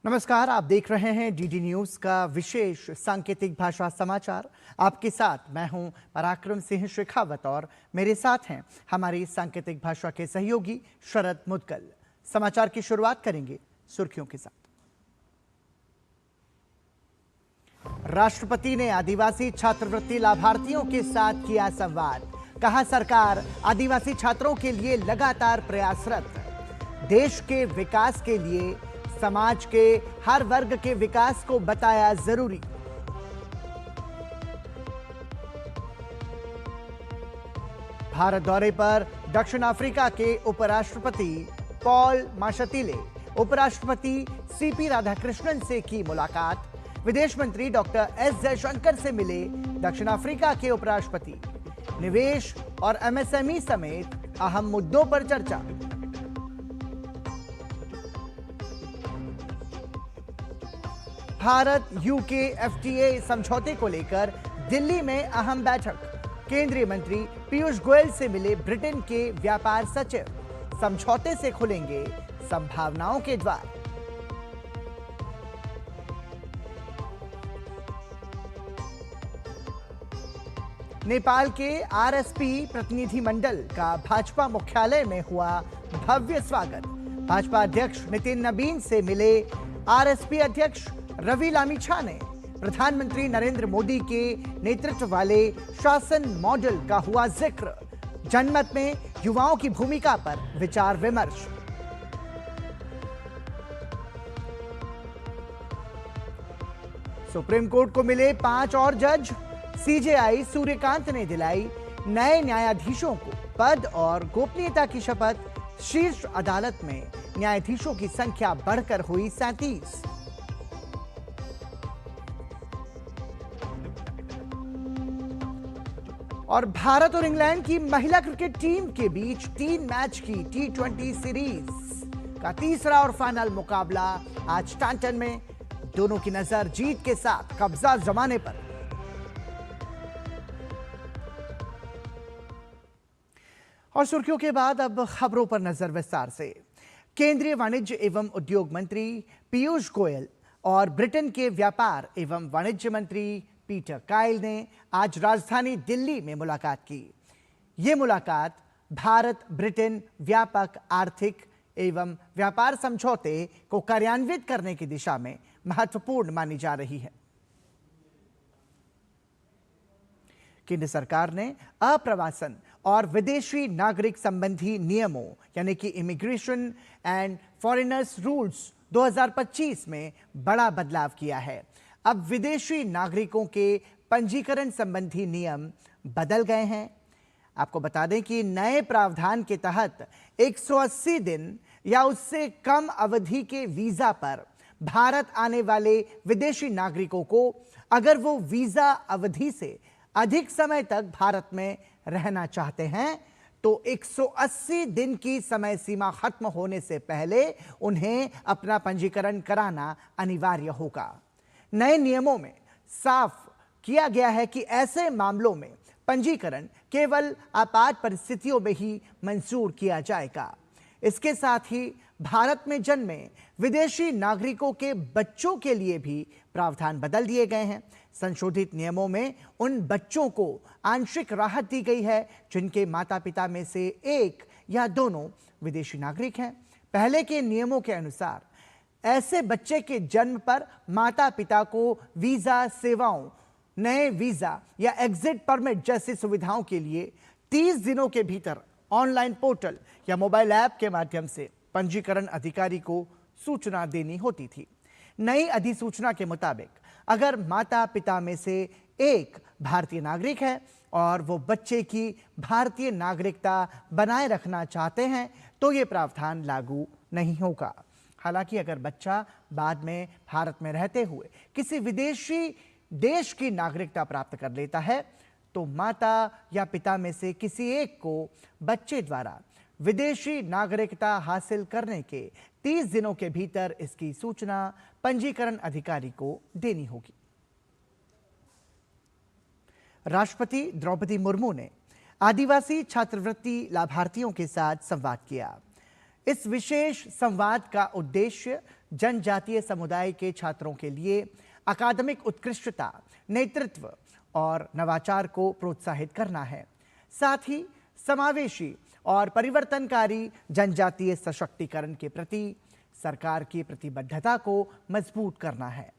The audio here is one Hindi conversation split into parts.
नमस्कार, आप देख रहे हैं डीडी न्यूज का विशेष सांकेतिक भाषा समाचार। आपके साथ मैं हूं पराक्रम सिंह शेखावत और मेरे साथ हैं हमारी सांकेतिक भाषा के सहयोगी शरद मुदगल। समाचार की शुरुआत करेंगे सुर्खियों के साथ। राष्ट्रपति ने आदिवासी छात्रवृत्ति लाभार्थियों के साथ किया संवाद। कहा, सरकार आदिवासी छात्रों के लिए लगातार प्रयासरत। देश के विकास के लिए समाज के हर वर्ग के विकास को बताया जरूरी। भारत दौरे पर दक्षिण अफ्रीका के उपराष्ट्रपति पॉल माशेटिले, उपराष्ट्रपति सीपी राधाकृष्णन से की मुलाकात। विदेश मंत्री डॉक्टर एस जयशंकर से मिले दक्षिण अफ्रीका के उपराष्ट्रपति। निवेश और एमएसएमई समेत अहम मुद्दों पर चर्चा। भारत यूके एफटीए समझौते को लेकर दिल्ली में अहम बैठक। केंद्रीय मंत्री पीयूष गोयल से मिले ब्रिटेन के व्यापार सचिव। समझौते से खुलेंगे संभावनाओं के द्वार। नेपाल के आरएसपी प्रतिनिधिमंडल का भाजपा मुख्यालय में हुआ भव्य स्वागत। भाजपा अध्यक्ष नितिन नबीन से मिले आरएसपी अध्यक्ष रवि लामिछा ने प्रधानमंत्री नरेंद्र मोदी के नेतृत्व वाले शासन मॉडल का हुआ जिक्र। जनमत में युवाओं की भूमिका पर विचार विमर्श। सुप्रीम कोर्ट को मिले 5 और जज। सीजेआई सूर्यकांत ने दिलाई नए न्यायाधीशों को पद और गोपनीयता की शपथ। शीर्ष अदालत में न्यायाधीशों की संख्या बढ़कर हुई 37। और भारत और इंग्लैंड की महिला क्रिकेट टीम के बीच 3 मैच की T20 सीरीज का तीसरा और फाइनल मुकाबला आज टैंटन में। दोनों की नजर जीत के साथ कब्जा जमाने पर। और सुर्खियों के बाद अब खबरों पर नजर विस्तार से। केंद्रीय वाणिज्य एवं उद्योग मंत्री पीयूष गोयल और ब्रिटेन के व्यापार एवं वाणिज्य मंत्री पीटर काइल ने आज राजधानी दिल्ली में मुलाकात की। ये मुलाकात भारत ब्रिटेन व्यापक आर्थिक एवं व्यापार समझौते को कार्यान्वित करने की दिशा में महत्वपूर्ण मानी जा रही है। केंद्र सरकार ने अप्रवासन और विदेशी नागरिक संबंधी नियमों यानी कि इमिग्रेशन एंड फॉरेनर्स रूल्स 2025 में बड़ा बदलाव किया है। अब विदेशी नागरिकों के पंजीकरण संबंधी नियम बदल गए हैं। आपको बता दें कि नए प्रावधान के तहत 180 दिन या उससे कम अवधि के वीजा पर भारत आने वाले विदेशी नागरिकों को अगर वो वीजा अवधि से अधिक समय तक भारत में रहना चाहते हैं तो 180 दिन की समय सीमा खत्म होने से पहले उन्हें अपना पंजीकरण कराना अनिवार्य होगा। नए नियमों में साफ किया गया है कि ऐसे मामलों में पंजीकरण केवल आपात परिस्थितियों में ही मंजूर किया जाएगा। इसके साथ ही भारत में जन्मे विदेशी नागरिकों के बच्चों के लिए भी प्रावधान बदल दिए गए हैं। संशोधित नियमों में उन बच्चों को आंशिक राहत दी गई है जिनके माता पिता में से एक या दोनों विदेशी नागरिक हैं। पहले के नियमों के अनुसार ऐसे बच्चे के जन्म पर माता पिता को वीजा सेवाओं, नए वीजा या एग्जिट परमिट जैसी सुविधाओं के लिए 30 दिनों के भीतर ऑनलाइन पोर्टल या मोबाइल ऐप के माध्यम से पंजीकरण अधिकारी को सूचना देनी होती थी। नई अधिसूचना के मुताबिक अगर माता पिता में से एक भारतीय नागरिक है और वो बच्चे की भारतीय नागरिकता बनाए रखना चाहते हैं तो ये प्रावधान लागू नहीं होगा। हालांकि अगर बच्चा बाद में भारत में रहते हुए किसी विदेशी देश की नागरिकता प्राप्त कर लेता है तो माता या पिता में से किसी एक को बच्चे द्वारा विदेशी नागरिकता हासिल करने के 30 दिनों के भीतर इसकी सूचना पंजीकरण अधिकारी को देनी होगी। राष्ट्रपति द्रौपदी मुर्मू ने आदिवासी छात्रवृत्ति लाभार्थियों के साथ संवाद किया। इस विशेष संवाद का उद्देश्य जनजातीय समुदाय के छात्रों के लिए अकादमिक उत्कृष्टता, नेतृत्व और नवाचार को प्रोत्साहित करना है। साथ ही समावेशी और परिवर्तनकारी जनजातीय सशक्तिकरण के प्रति सरकार की प्रतिबद्धता को मजबूत करना है।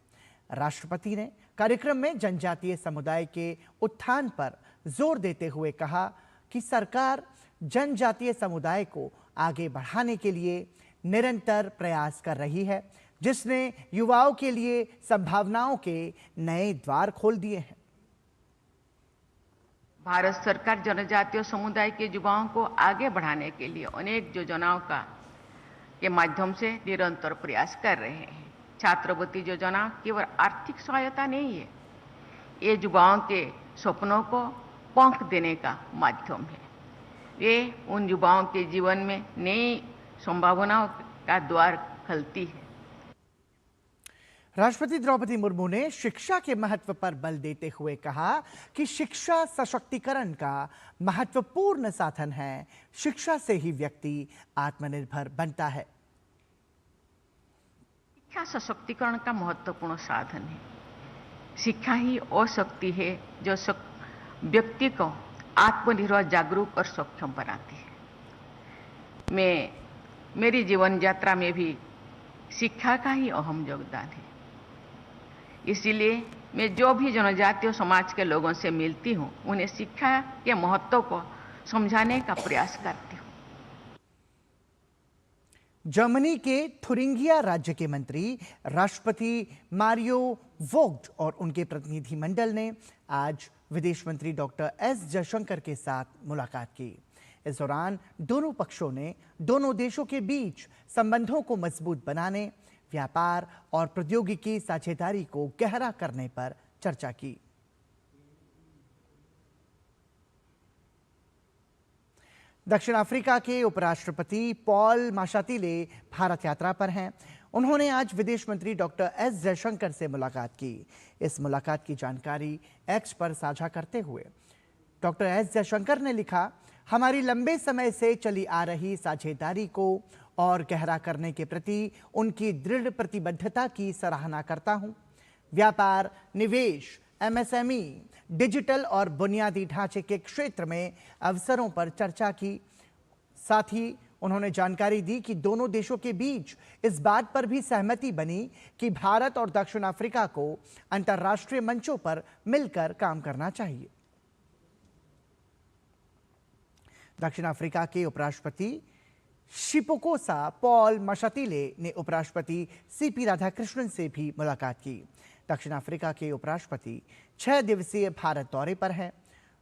राष्ट्रपति ने कार्यक्रम में जनजातीय समुदाय के उत्थान पर जोर देते हुए कहा कि सरकार जनजातीय समुदाय को आगे बढ़ाने के लिए निरंतर प्रयास कर रही है, जिसने युवाओं के लिए संभावनाओं के नए द्वार खोल दिए हैं। भारत सरकार जनजातीय समुदाय के युवाओं को आगे बढ़ाने के लिए अनेक योजनाओं के माध्यम से निरंतर प्रयास कर रहे हैं। छात्रवृत्ति योजना केवल आर्थिक सहायता नहीं है, ये युवाओं के सपनों को पंख देने का माध्यम है। ये उन युवाओं के जीवन में नई संभावनाओं का द्वार खोलती है। राष्ट्रपति द्रौपदी मुर्मू ने शिक्षा के महत्व पर बल देते हुए कहा कि शिक्षा सशक्तिकरण का महत्वपूर्ण साधन है। शिक्षा से ही व्यक्ति आत्मनिर्भर बनता है। शिक्षा सशक्तिकरण का महत्वपूर्ण साधन है। शिक्षा ही वो शक्ति है जो व्यक्ति को आत्मनिर्भर, जागरूक और सक्षम बनाती है। मेरी जीवन यात्रा में भी शिक्षा का ही अहम योगदान है। इसीलिए मैं जो भी जनजातीय समाज के लोगों से मिलती हूँ, उन्हें शिक्षा के महत्व को समझाने का प्रयास करती हूँ। जर्मनी के थुरिंगिया राज्य के मंत्री राष्ट्रपति मारियो वोग्ट और उनके प्रतिनिधिमंडल ने आज विदेश मंत्री डॉक्टर एस जयशंकर के साथ मुलाकात की। इस दौरान दोनों पक्षों ने दोनों देशों के बीच संबंधों को मजबूत बनाने, व्यापार और प्रौद्योगिकी साझेदारी को गहरा करने पर चर्चा की। दक्षिण अफ्रीका के उपराष्ट्रपति पॉल माशातिले भारत यात्रा पर हैं। उन्होंने आज विदेश मंत्री डॉक्टर एस जयशंकर से मुलाकात की। इस मुलाकात की जानकारी एक्स पर साझा करते हुए डॉक्टर एस जयशंकर ने लिखा, हमारी लंबे समय से चली आ रही साझेदारी को और गहरा करने के प्रति उनकी दृढ़ प्रतिबद्धता की सराहना करता हूं। व्यापार, निवेश, एमएसएमई, डिजिटल और बुनियादी ढांचे के क्षेत्र में अवसरों पर चर्चा की। साथ ही उन्होंने जानकारी दी कि दोनों देशों के बीच इस बात पर भी सहमति बनी कि भारत और दक्षिण अफ्रीका को अंतर्राष्ट्रीय मंचों पर मिलकर काम करना चाहिए। दक्षिण अफ्रीका के उपराष्ट्रपति शिपोकोसा पॉल माशातिले ने उपराष्ट्रपति सीपी राधाकृष्णन से भी मुलाकात की। दक्षिण अफ्रीका के उपराष्ट्रपति 6 दिवसीय भारत दौरे पर हैं।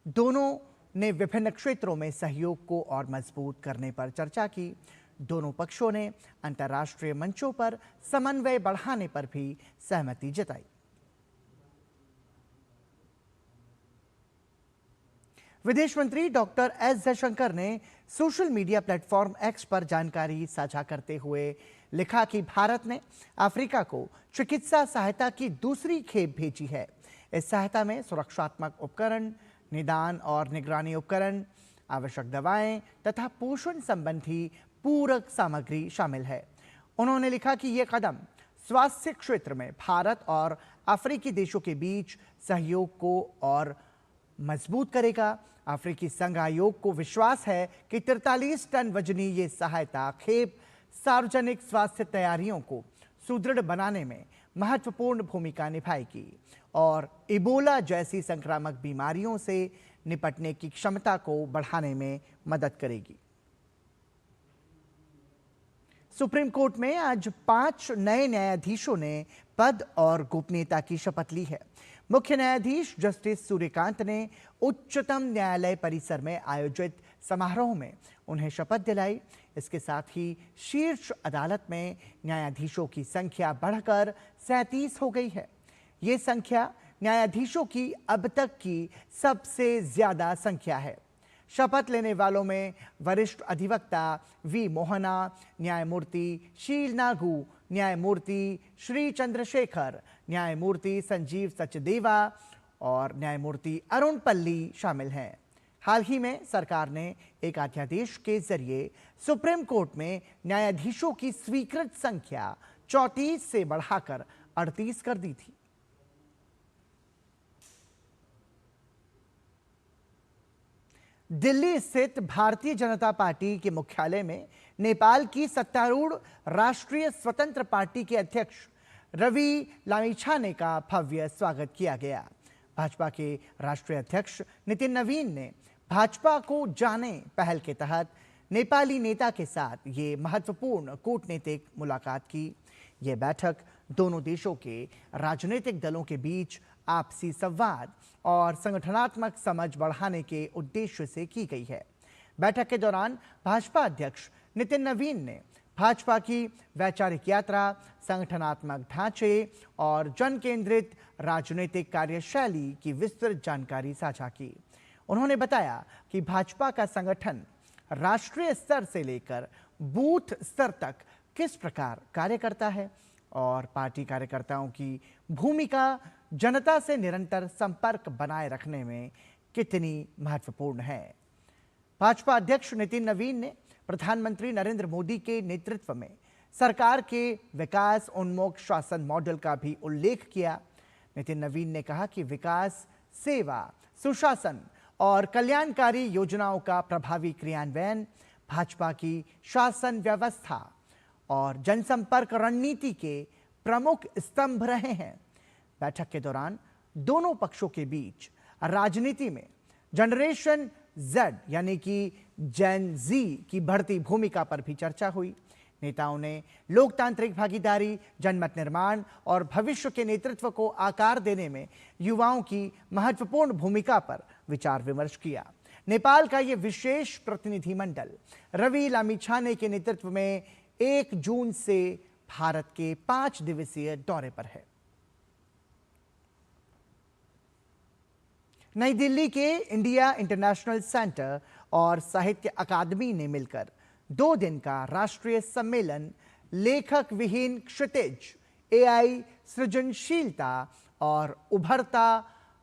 दोनों ने विभिन्न क्षेत्रों में सहयोग को और मजबूत करने पर चर्चा की। दोनों पक्षों ने अंतर्राष्ट्रीय मंचों पर समन्वय बढ़ाने पर भी सहमति जताई। विदेश मंत्री डॉक्टर एस जयशंकर ने सोशल मीडिया प्लेटफॉर्म एक्स पर जानकारी साझा करते हुए लिखा कि भारत ने अफ्रीका को चिकित्सा सहायता की दूसरी खेप भेजी है। इस सहायता में सुरक्षात्मक उपकरण, निदान और निगरानी उपकरण, आवश्यक दवाएं तथा पोषण संबंधी पूरक सामग्री शामिल है। उन्होंने लिखा कि यह कदम स्वास्थ्य क्षेत्र में भारत और अफ्रीकी देशों के बीच सहयोग को और मजबूत करेगा। अफ्रीकी संघ आयोग को विश्वास है कि 43 टन वजनी ये सहायता खेप सार्वजनिक स्वास्थ्य तैयारियों को सुदृढ़ बनाने में महत्वपूर्ण भूमिका निभाएगी और इबोला जैसी संक्रामक बीमारियों से निपटने की क्षमता को बढ़ाने में मदद करेगी। सुप्रीम कोर्ट में आज 5 नए न्यायाधीशों ने पद और गोपनीयता की शपथ ली है। मुख्य न्यायाधीश जस्टिस सूर्यकांत ने उच्चतम न्यायालय परिसर में आयोजित समारोह में उन्हें शपथ दिलाई। इसके साथ ही शीर्ष अदालत में न्यायाधीशों की संख्या बढ़कर 37 हो गई है। ये संख्या न्यायाधीशों की अब तक की सबसे ज्यादा संख्या है। शपथ लेने वालों में वरिष्ठ अधिवक्ता वी मोहना, न्यायमूर्ति शील नागू, न्यायमूर्ति श्री चंद्रशेखर, न्यायमूर्ति संजीव सचदेवा और न्यायमूर्ति अरुण पल्ली शामिल हैं। हाल ही में सरकार ने एक अध्यादेश के जरिए सुप्रीम कोर्ट में न्यायाधीशों की स्वीकृत संख्या 34 से बढ़ाकर 38 कर दी थी। दिल्ली स्थित भारतीय जनता पार्टी के मुख्यालय में नेपाल की सत्तारूढ़ राष्ट्रीय स्वतंत्र पार्टी के अध्यक्ष रवि लामिछाने का भव्य स्वागत किया गया। भाजपा के राष्ट्रीय अध्यक्ष नितिन नवीन ने भाजपा को जाने पहल के तहत नेपाली नेता के साथ ये महत्वपूर्ण कूटनीतिक मुलाकात की। ये बैठक दोनों देशों के राजनीतिक दलों के बीच आपसी संवाद और संगठनात्मक समझ बढ़ाने के उद्देश्य से की गई है। बैठक के दौरान भाजपा अध्यक्ष नितिन नवीन ने भाजपा की वैचारिक यात्रा, संगठनात्मक ढांचे और जन केंद्रित राजनीतिक कार्यशैली की विस्तृत जानकारी साझा की। उन्होंने बताया कि भाजपा का संगठन राष्ट्रीय स्तर से लेकर बूथ स्तर तक किस प्रकार कार्य करता है और पार्टी कार्यकर्ताओं की भूमिका जनता से निरंतर संपर्क बनाए रखने में कितनी महत्वपूर्ण है। भाजपा अध्यक्ष नितिन नवीन ने प्रधानमंत्री नरेंद्र मोदी के नेतृत्व में सरकार के विकास उन्मुख शासन मॉडल का भी उल्लेख किया। नितिन नवीन ने कहा कि विकास, सेवा, सुशासन और कल्याणकारी योजनाओं का प्रभावी क्रियान्वयन भाजपा की शासन व्यवस्था और जनसंपर्क रणनीति के प्रमुख स्तंभ रहे हैं। बैठक के दौरान दोनों पक्षों के बीच राजनीति में जनरेशन Z यानी कि जेन जी की बढ़ती भूमिका पर भी चर्चा हुई। नेताओं ने लोकतांत्रिक भागीदारी, जनमत निर्माण और भविष्य के नेतृत्व को आकार देने में युवाओं की महत्वपूर्ण भूमिका पर विचार विमर्श किया। नेपाल का यह विशेष प्रतिनिधिमंडल रवि लामिछाने के नेतृत्व में 1 जून से भारत के 5 दिवसीय दौरे पर है। नई दिल्ली के इंडिया इंटरनेशनल सेंटर और साहित्य अकादमी ने मिलकर 2 दिन का राष्ट्रीय सम्मेलन लेखक विहीन क्षितिज, AI, सृजनशीलता और उभरता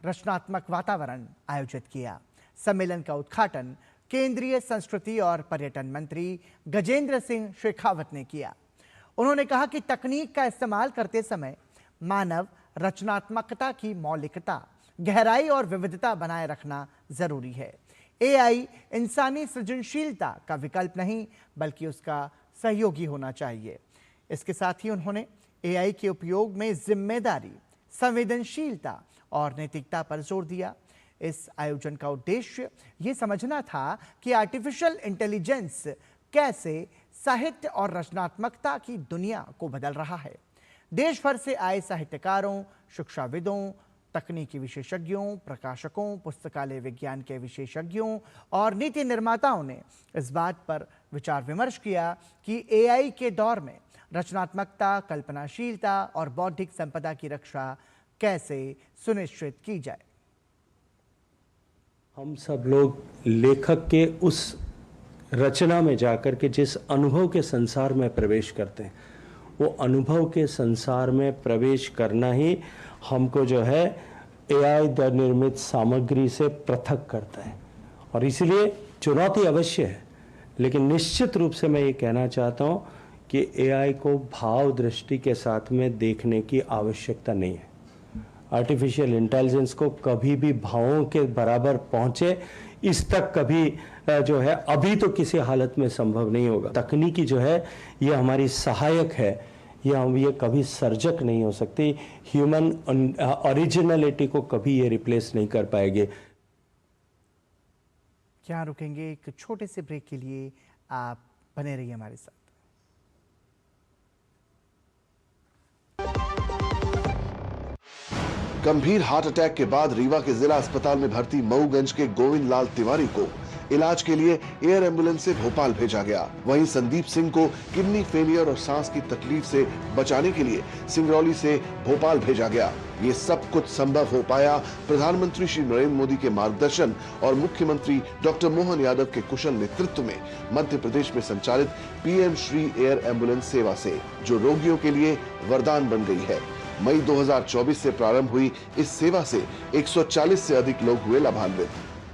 रचनात्मक वातावरण आयोजित किया। सम्मेलन का उद्घाटन केंद्रीय संस्कृति और पर्यटन मंत्री गजेंद्र सिंह शेखावत ने किया। उन्होंने कहा कि तकनीक का इस्तेमाल करते समय मानव रचनात्मकता की मौलिकता, गहराई और विविधता बनाए रखना जरूरी है। AI इंसानी सृजनशीलता का विकल्प नहीं बल्कि उसका सहयोगी होना चाहिए। इसके साथ ही उन्होंने AI के उपयोग में जिम्मेदारी, संवेदनशीलता और नैतिकता पर जोर दिया। इस आयोजन का उद्देश्य ये समझना था कि आर्टिफिशियल इंटेलिजेंस कैसे साहित्य और रचनात्मकता की दुनिया को बदल रहा है। देश भर से आए साहित्यकारों, शिक्षाविदों, तकनीकी विशेषज्ञों, प्रकाशकों, पुस्तकालय विज्ञान के विशेषज्ञों और नीति निर्माताओं ने इस बात पर विचार विमर्श किया कि AI के दौर में रचनात्मकता, कल्पनाशीलता और बौद्धिक संपदा की रक्षा कैसे सुनिश्चित की जाए। हम सब लोग लेखक के उस रचना में जाकर के जिस अनुभव के संसार में प्रवेश करते हैं, वो अनुभव के संसार में प्रवेश करना ही हमको जो है AI द्वारा निर्मित सामग्री से पृथक करता है। और इसलिए चुनौती अवश्य है, लेकिन निश्चित रूप से मैं ये कहना चाहता हूँ कि AI को भाव दृष्टि के साथ में देखने की आवश्यकता नहीं है। आर्टिफिशियल इंटेलिजेंस को कभी भी भावों के बराबर पहुँचे, इस तक कभी जो है अभी तो किसी हालत में संभव नहीं होगा। तकनीकी जो है ये हमारी सहायक है, ये कभी सर्जक नहीं हो सकती। ह्यूमन ओरिजिनलिटी को कभी ये रिप्लेस नहीं कर पाएंगे। क्या रुकेंगे एक छोटे से ब्रेक के लिए, आप बने रहिए हमारे साथ। गंभीर हार्ट अटैक के बाद रीवा के जिला अस्पताल में भर्ती मऊगंज के गोविंद लाल तिवारी को इलाज के लिए एयर एम्बुलेंस से भोपाल भेजा गया। वहीं संदीप सिंह को किडनी फेलियर और सांस की तकलीफ से बचाने के लिए सिंगरौली से भोपाल भेजा गया। ये सब कुछ संभव हो पाया प्रधानमंत्री श्री नरेंद्र मोदी के मार्गदर्शन और मुख्यमंत्री डॉक्टर मोहन यादव के कुशल नेतृत्व में मध्य प्रदेश में संचालित PM श्री एयर एम्बुलेंस सेवा से, जो रोगियों के लिए वरदान बन गई है। मई 2024 से प्रारंभ हुई इस सेवा से 140 से अधिक लोग हुए लाभान्वित।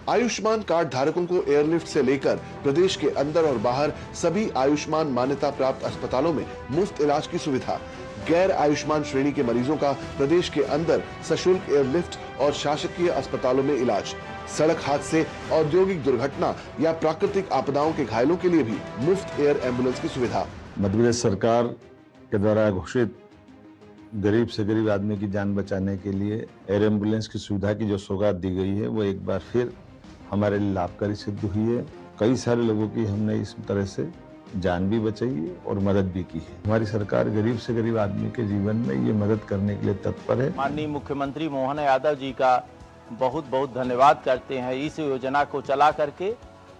आयुष्मान कार्ड धारकों को एयरलिफ्ट से लेकर प्रदेश के अंदर और बाहर सभी आयुष्मान मान्यता प्राप्त अस्पतालों में मुफ्त इलाज की सुविधा। गैर आयुष्मान श्रेणी के मरीजों का प्रदेश के अंदर सशुल्क एयरलिफ्ट और शासकीय अस्पतालों में इलाज। सड़क हादसे, औद्योगिक दुर्घटना या प्राकृतिक आपदाओं के घायलों के लिए भी मुफ्त एयर एम्बुलेंस की सुविधा। मध्य प्रदेश सरकार के द्वारा घोषित गरीब से गरीब आदमी की जान बचाने के लिए एयर एम्बुलेंस की सुविधा की जो सौगात दी गई है वो एक बार फिर हमारे लिए लाभकारी सिद्ध हुई है। कई सारे लोगों की हमने इस तरह से जान भी बचाई है और मदद भी की है। हमारी सरकार गरीब से गरीब आदमी के जीवन में ये मदद करने के लिए तत्पर है। माननीय मुख्यमंत्री मोहन यादव जी का बहुत बहुत धन्यवाद करते हैं। इस योजना को चला करके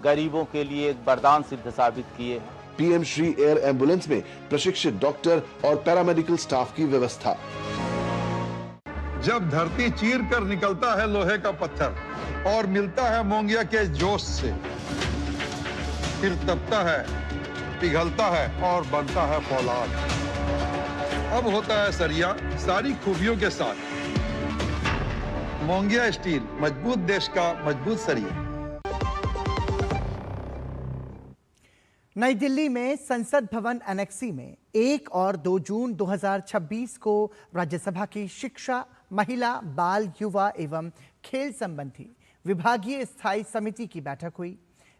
गरीबों के लिए एक वरदान सिद्ध साबित किए हैं। पीएम श्री एयर एम्बुलेंस में प्रशिक्षित डॉक्टर और पैरामेडिकल स्टाफ की व्यवस्था। जब धरती चीर कर निकलता है लोहे का पत्थर और मिलता है मोंगिया के जोश से, फिर तपता है, पिघलता है और बनता है फौलाद। अब होता है सरिया सारी खूबियों के साथ। मोंगिया स्टील, मजबूत देश का मजबूत सरिया। नई दिल्ली में संसद भवन एनेक्सी में 1 और 2 जून 2026 को राज्यसभा की शिक्षा, महिला, बाल, युवा एवं खेल संबंधी विभागीय स्थायी समिति की बैठक हुई।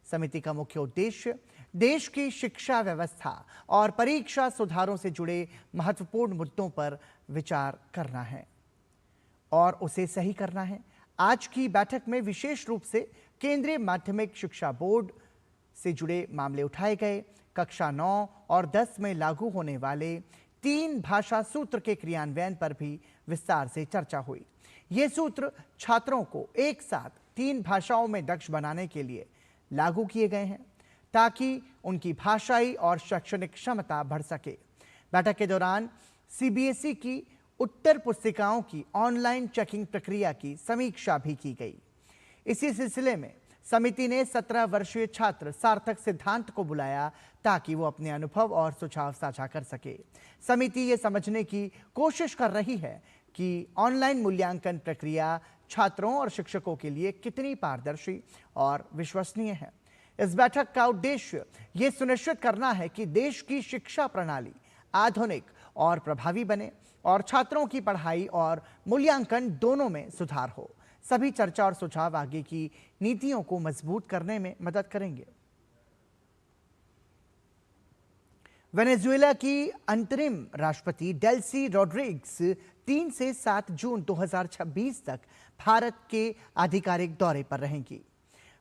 समिति का मुख्य उद्देश्य देश की शिक्षा व्यवस्था और परीक्षा सुधारों से जुड़े महत्वपूर्ण मुद्दों पर विचार करना है और उसे सही करना है। आज की बैठक में विशेष रूप से केंद्रीय माध्यमिक शिक्षा बोर्ड से जुड़े मामले उठाए गए। कक्षा 9 और 10 में लागू होने वाले 3 भाषा सूत्र के क्रियान्वयन पर भी विस्तार से चर्चा हुई। ये सूत्र छात्रों को एक साथ 3 भाषाओं में दक्ष बनाने के लिए लागू किए गए हैं ताकि उनकी भाषाई और शैक्षणिक क्षमता बढ़ सके। बैठक के दौरान सीबीएसई की उत्तर पुस्तिकाओं की ऑनलाइन चेकिंग प्रक्रिया की समीक्षा भी की गई। इसी सिलसिले में समिति ने 17 वर्षीय छात्र सार्थक सिद्धांत को बुलाया ताकि वो अपने अनुभव और सुझाव साझा कर सके। समिति ये समझने की कोशिश कर रही है कि ऑनलाइन मूल्यांकन प्रक्रिया छात्रों और शिक्षकों के लिए कितनी पारदर्शी और विश्वसनीय है। इस बैठक का उद्देश्य ये सुनिश्चित करना है कि देश की शिक्षा प्रणाली आधुनिक और प्रभावी बने और छात्रों की पढ़ाई और मूल्यांकन दोनों में सुधार हो। सभी चर्चा और सुझाव आगे की नीतियों को मजबूत करने में मदद करेंगे। वेनेजुएला की अंतरिम राष्ट्रपति डेल्सी रोड्रिग्स 3 से 7 जून 2026 तक भारत के आधिकारिक दौरे पर रहेंगी।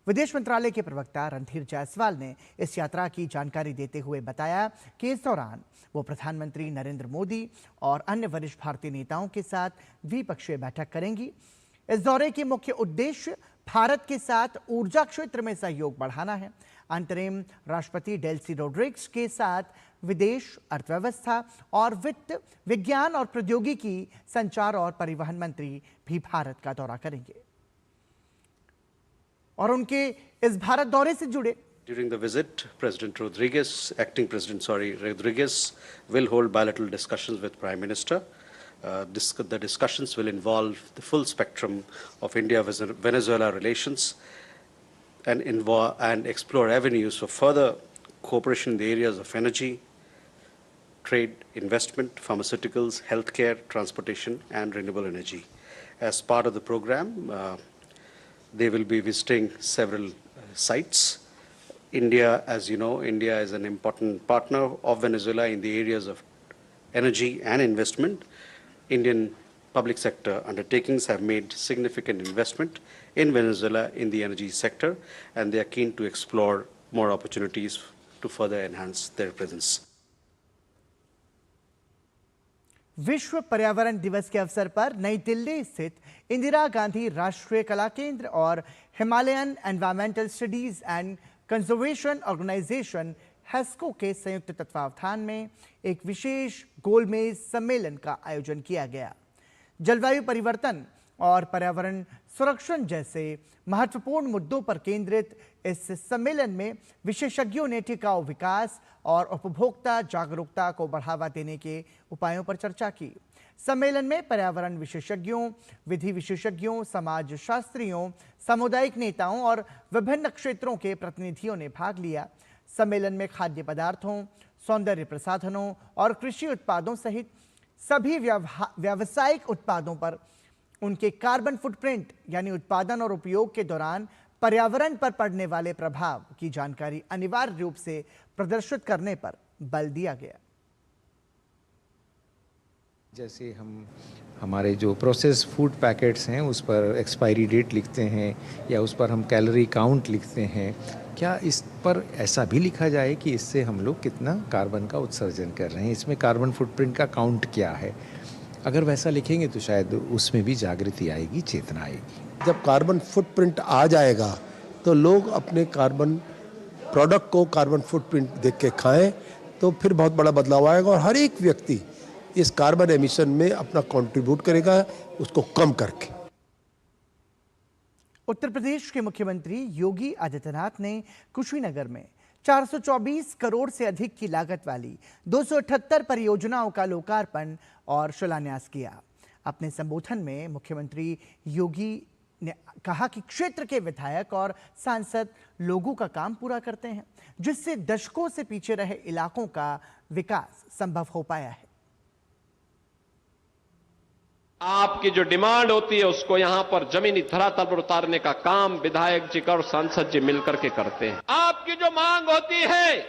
विदेश मंत्रालय के प्रवक्ता रणधीर जायसवाल ने इस यात्रा की जानकारी देते हुए बताया कि इस दौरान वो प्रधानमंत्री नरेंद्र मोदी और अन्य वरिष्ठ भारतीय नेताओं के साथ द्विपक्षीय बैठक करेंगी। इस दौरे के मुख्य उद्देश्य भारत के साथ ऊर्जा क्षेत्र में सहयोग बढ़ाना है। अंतरिम राष्ट्रपति डेल्सी रोड्रिग्स के साथ विदेश, अर्थव्यवस्था और वित्त, विज्ञान और प्रौद्योगिकी, संचार और परिवहन मंत्री भी भारत का दौरा करेंगे और उनके इस भारत दौरे से जुड़े During the visit, Acting President Rodriguez will hold bilateral discussions with Prime Minister. The discussions will involve the full spectrum of India-Venezuela relations and explore avenues for further cooperation in the areas of energy, trade, investment, pharmaceuticals, healthcare, transportation, and renewable energy. As part of the program, they will be visiting several sites. India, as you know, India is an important partner of Venezuela in the areas of energy and investment. Indian public sector undertakings have made significant investment in Venezuela in the energy sector, and they are keen to explore more opportunities to further enhance their presence. विश्व पर्यावरण दिवस के अवसर पर नई दिल्ली स्थित इंदिरा गांधी राष्ट्रीय कला केंद्र और Himalayan environmental studies and conservation organisation HESCO के संयुक्त तत्वावधान में एक विशेष गोलमेज सम्मेलन का आयोजन किया गया। जलवायु परिवर्तन और पर्यावरण संरक्षण जैसे महत्वपूर्ण मुद्दों पर केंद्रित इस सम्मेलन में विशेषज्ञों ने टिकाऊ विकास और उपभोक्ता जागरूकता को बढ़ावा देने के उपायों पर चर्चा की। सम्मेलन में पर्यावरण विशेषज्ञों, विधि विशेषज्ञों, समाज शास्त्रियों, सामुदायिक नेताओं और विभिन्न क्षेत्रों के प्रतिनिधियों ने भाग लिया। सम्मेलन में खाद्य पदार्थों, सौंदर्य प्रसाधनों और कृषि उत्पादों सहित सभी व्यावसायिक उत्पादों पर उनके कार्बन फुटप्रिंट यानी उत्पादन और उपयोग के दौरान पर्यावरण पर पड़ने वाले प्रभाव की जानकारी अनिवार्य रूप से प्रदर्शित करने पर बल दिया गया। जैसे हमारे जो प्रोसेस फूड पैकेट्स हैं उस पर एक्सपायरी डेट लिखते हैं या उस पर हम कैलोरी काउंट लिखते हैं, क्या इस पर ऐसा भी लिखा जाए कि इससे हम लोग कितना कार्बन का उत्सर्जन कर रहे हैं, इसमें कार्बन फुटप्रिंट का काउंट क्या है? अगर वैसा लिखेंगे तो शायद उसमें भी जागृति आएगी, चेतना आएगी। जब कार्बन फुटप्रिंट आ जाएगा तो लोग अपने कार्बन प्रोडक्ट को कार्बन फुटप्रिंट देख के खाएं तो फिर बहुत बड़ा बदलाव आएगा और हर एक व्यक्ति इस कार्बन एमिशन में अपना कंट्रीब्यूट करेगा, उसको कम करके। उत्तर प्रदेश के मुख्यमंत्री योगी आदित्यनाथ ने कुशीनगर में 424 करोड़ से अधिक की लागत वाली 278 परियोजनाओं का लोकार्पण और शिलान्यास किया। अपने संबोधन में मुख्यमंत्री योगी ने कहा कि क्षेत्र के विधायक और सांसद लोगों का काम पूरा करते हैं, जिससे दशकों से पीछे रहे इलाकों का विकास संभव हो पाया है। आपकी जो डिमांड होती है उसको यहां पर जमीनी धरातल पर उतारने का काम विधायक जी और सांसद जी मिलकर के करते हैं। आपकी जो मांग होती है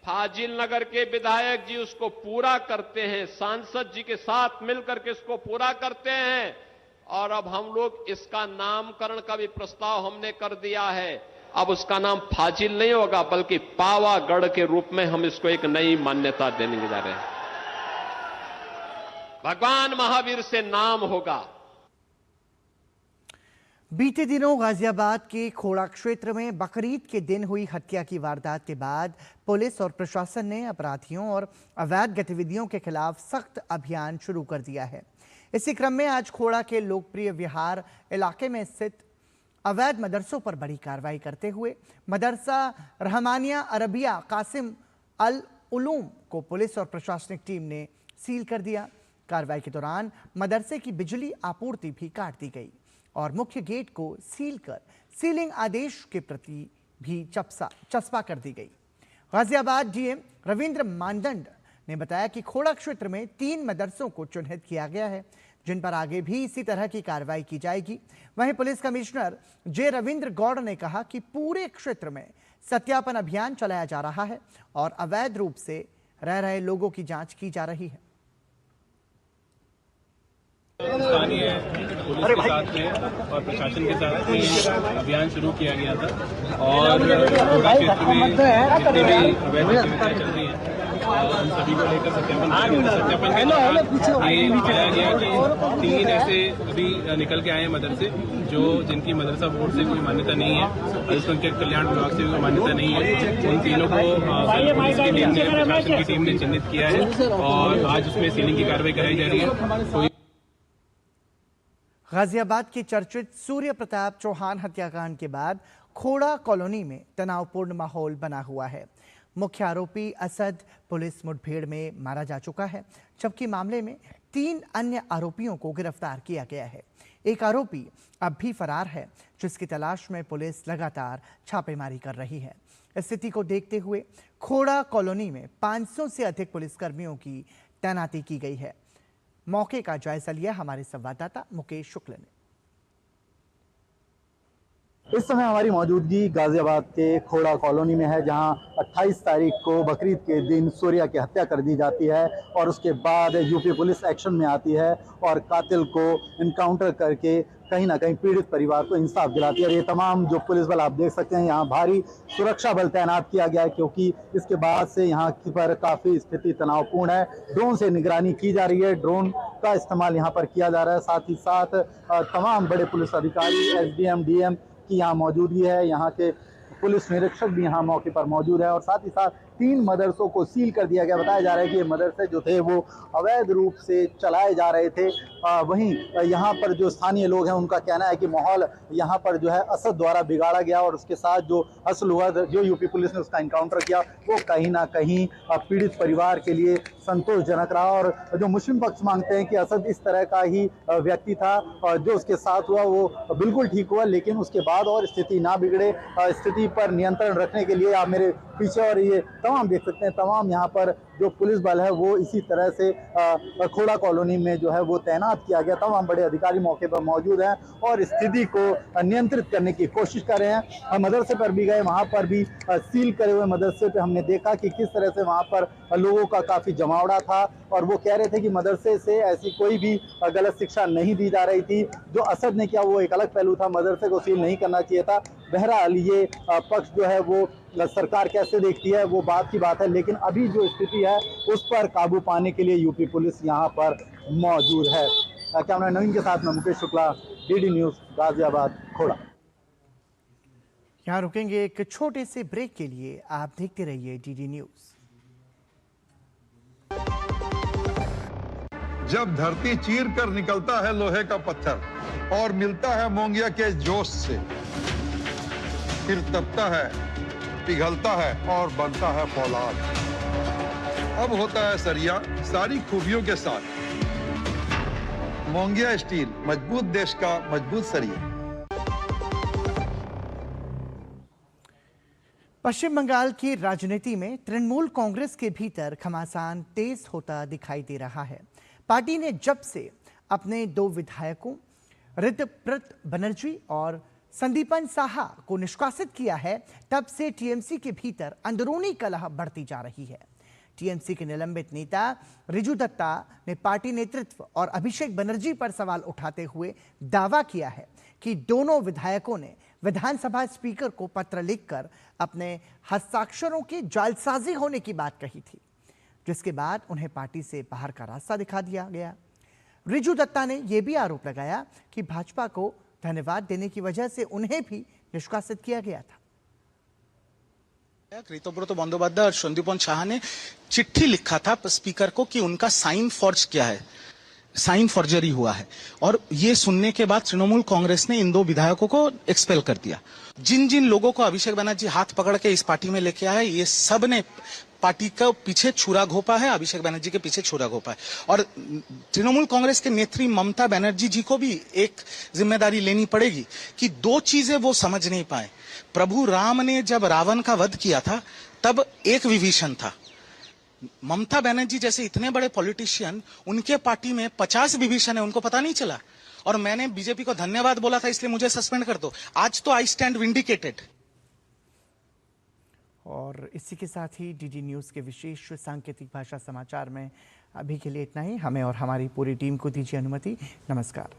फाजिल नगर के विधायक जी उसको पूरा करते हैं, सांसद जी के साथ मिलकर के इसको पूरा करते हैं। और अब हम लोग इसका नामकरण का भी प्रस्ताव हमने कर दिया है। अब उसका नाम फाजिल नहीं होगा बल्कि पावागढ़ के रूप में हम इसको एक नई मान्यता देने जा रहे हैं। भगवान महावीर से नाम होगा। बीते दिनों गाजियाबाद के खोड़ा क्षेत्र में बकरीद के दिन हुई हत्या की वारदात के बाद पुलिस और प्रशासन ने अपराधियों और अवैध गतिविधियों के खिलाफ सख्त अभियान शुरू कर दिया है। इसी क्रम में आज खोड़ा के लोकप्रिय विहार इलाके में स्थित अवैध मदरसों पर बड़ी कार्रवाई करते हुए मदरसा रहमानिया अरबिया कासिम अल उलूम को पुलिस और प्रशासनिक टीम ने सील कर दिया। कार्रवाई के दौरान मदरसे की बिजली आपूर्ति भी काट दी गई और मुख्य गेट को सील कर सीलिंग आदेश के प्रति भी चस्पा कर दी गई। गाजियाबाद डीएम रविंद्र मानदंड ने बताया कि खोड़ा क्षेत्र में 3 मदरसों को चिन्हित किया गया है, जिन पर आगे भी इसी तरह की कार्रवाई की जाएगी। वहीं पुलिस कमिश्नर जे रविंद्र गौड़ ने कहा कि पूरे क्षेत्र में सत्यापन अभियान चलाया जा रहा है और अवैध रूप से रह रहे लोगों की जांच की जा रही है। स्थानीय पुलिस के साथ में और प्रशासन के साथ में अभियान शुरू किया गया था और खोड़ा क्षेत्र में जितनी भी अवैध गतिविधियां चल रही हैं उन सभी को लेकर सत्यापन के दौरान ये पाया गया कि 3 ऐसे अभी निकल के आए हैं मदरसे जिनकी मदरसा बोर्ड से कोई मान्यता नहीं है, अल्पसंख्यक कल्याण विभाग से कोई मान्यता नहीं है। उन तीनों को पुलिस की टीम ने, प्रशासन की टीम ने चिन्हित किया है और आज उसमें सीलिंग की कार्रवाई कराई जा रही है। गाजियाबाद के चर्चित सूर्य प्रताप चौहान हत्याकांड के बाद खोड़ा कॉलोनी में तनावपूर्ण माहौल बना हुआ है। मुख्य आरोपी असद पुलिस मुठभेड़ में मारा जा चुका है, जबकि मामले में 3 अन्य आरोपियों को गिरफ्तार किया गया है। एक आरोपी अब भी फरार है, जिसकी तलाश में पुलिस लगातार छापेमारी कर रही है। स्थिति को देखते हुए खोड़ा कॉलोनी में 500 से अधिक पुलिसकर्मियों की तैनाती की गई है। मौके का जायजा लिया हमारे संवाददाता मुकेश शुक्ल ने। इस समय हमारी मौजूदगी गाजियाबाद के खोड़ा कॉलोनी में है, जहां 28 तारीख को बकरीद के दिन सूर्या की हत्या कर दी जाती है और उसके बाद यूपी पुलिस एक्शन में आती है और कातिल को इनकाउंटर करके कहीं ना कहीं पीड़ित परिवार को इंसाफ दिलाती है। और ये तमाम जो पुलिस बल आप देख सकते हैं, यहाँ भारी सुरक्षा बल तैनात किया गया है, क्योंकि इसके बाद से यहाँ पर काफ़ी स्थिति तनावपूर्ण है। ड्रोन से निगरानी की जा रही है, ड्रोन का इस्तेमाल यहाँ पर किया जा रहा है। साथ ही साथ तमाम बड़े पुलिस अधिकारी, एसडीएम, डीएम की यहाँ मौजूदगी है। यहाँ के पुलिस निरीक्षक भी यहाँ मौके पर मौजूद है और साथ ही साथ 3 मदरसों को सील कर दिया गया। बताया जा रहा है कि ये मदरसे जो थे वो अवैध रूप से चलाए जा रहे थे। वहीं यहाँ पर जो स्थानीय लोग हैं उनका कहना है कि माहौल यहाँ पर जो है असद द्वारा बिगाड़ा गया और उसके साथ जो असल हुआ, जो यूपी पुलिस ने उसका इनकाउंटर किया, वो कहीं ना कहीं पीड़ित परिवार के लिए संतोषजनक रहा। और जो मुस्लिम पक्ष मांगते हैं कि असद इस तरह का ही व्यक्ति था और जो उसके साथ हुआ वो बिल्कुल ठीक हुआ, लेकिन उसके बाद और स्थिति ना बिगड़े, स्थिति पर नियंत्रण रखने के लिए आप मेरे पीछे और ये तमाम देख सकते हैं, तमाम यहाँ पर जो पुलिस बल है वो इसी तरह से खोड़ा कॉलोनी में जो है वो तैनात किया गया। तमाम बड़े अधिकारी मौके पर मौजूद हैं और स्थिति को नियंत्रित करने की कोशिश कर रहे हैं। हम मदरसे पर भी गए, वहाँ पर भी सील करे हुए मदरसे पे हमने देखा कि किस तरह से वहाँ पर लोगों का काफ़ी जमावड़ा था और वो कह रहे थे कि मदरसे से ऐसी कोई भी गलत शिक्षा नहीं दी जा रही थी। जो असद ने किया वो एक अलग पहलू था, मदरसे को सील नहीं करना चाहिए था। बहरहाल ये पक्ष जो है वो सरकार कैसे देखती है वो बात की बात है, लेकिन अभी जो स्थिति है उस पर काबू पाने के लिए यूपी पुलिस यहाँ पर मौजूद है। कैमरा नवीन के साथ में मुकेश शुक्ला, डीडी न्यूज़, गाजियाबाद, खोड़ा। यहाँ रुकेंगे एक छोटे से ब्रेक के लिए, आप देखते रहिए डीडी न्यूज़। जब धरती चीर कर निकलता है लोहे का पत्थर और मिलता है मोंगिया के जोश से, फिर तपता है, पिघलता है और बनता है फौलाद। अब होता है सरिया सारी खूबियों के साथ। मोंगिया स्टील, मजबूत देश का मजबूत सरिया। पश्चिम बंगाल की राजनीति में तृणमूल कांग्रेस के भीतर घमासान तेज होता दिखाई दे रहा है। पार्टी ने जब से अपने 2 विधायकों ऋतप्रत बनर्जी और संदीपन साहा को निष्कासित किया है, तब से टीएमसी के भीतर अंदरूनी कलह बढ़ती जा रही है। टीएमसी के निलंबित नेता रिजू दत्ता ने पार्टी नेतृत्व और अभिषेक बनर्जी पर सवाल उठाते हुए दावा किया है कि दोनों विधायकों ने विधानसभा स्पीकर को पत्र लिखकर अपने हस्ताक्षरों की जालसाजी होने की बात कही थी, जिसके बाद उन्हें पार्टी से बाहर का रास्ता दिखा दिया गया। रिजू दत्ता ने यह भी आरोप लगाया कि भाजपा को धन्यवाद देने की वजह से उन्हें भी निष्कासित किया गया था। ऋतव्रत बंदोपाध्याय और संदीपन साहा ने चिट्ठी लिखा था स्पीकर को कि उनका साइन फॉर्ज किया है, साइन फॉर्जरी हुआ है, और ये सुनने के बाद तृणमूल कांग्रेस ने इन 2 विधायकों को एक्सपेल कर दिया। जिन जिन लोगों को अभिषेक बनर्जी हाथ पकड़ के इस पार्टी में लेके आए, ये सब ने पार्टी का पीछे छुरा घोपा है, अभिषेक बनर्जी के पीछे छुरा घोपा है। और तृणमूल कांग्रेस के नेत्री ममता बनर्जी जी को भी एक जिम्मेदारी लेनी पड़ेगी कि 2 चीजें वो समझ नहीं पाए। प्रभु राम ने जब रावण का वध किया था तब एक विभीषण था। ममता बनर्जी जैसे इतने बड़े पॉलिटिशियन, उनके पार्टी में 50 विभीषण है, उनको पता नहीं चला। और मैंने बीजेपी को धन्यवाद बोला था, इसलिए मुझे सस्पेंड कर दो। आज तो आई स्टैंड विंडिकेटेड। और इसी के साथ ही डीडी न्यूज़ के विशेष सांकेतिक भाषा समाचार में अभी के लिए इतना ही। हमें और हमारी पूरी टीम को दीजिए अनुमति। नमस्कार।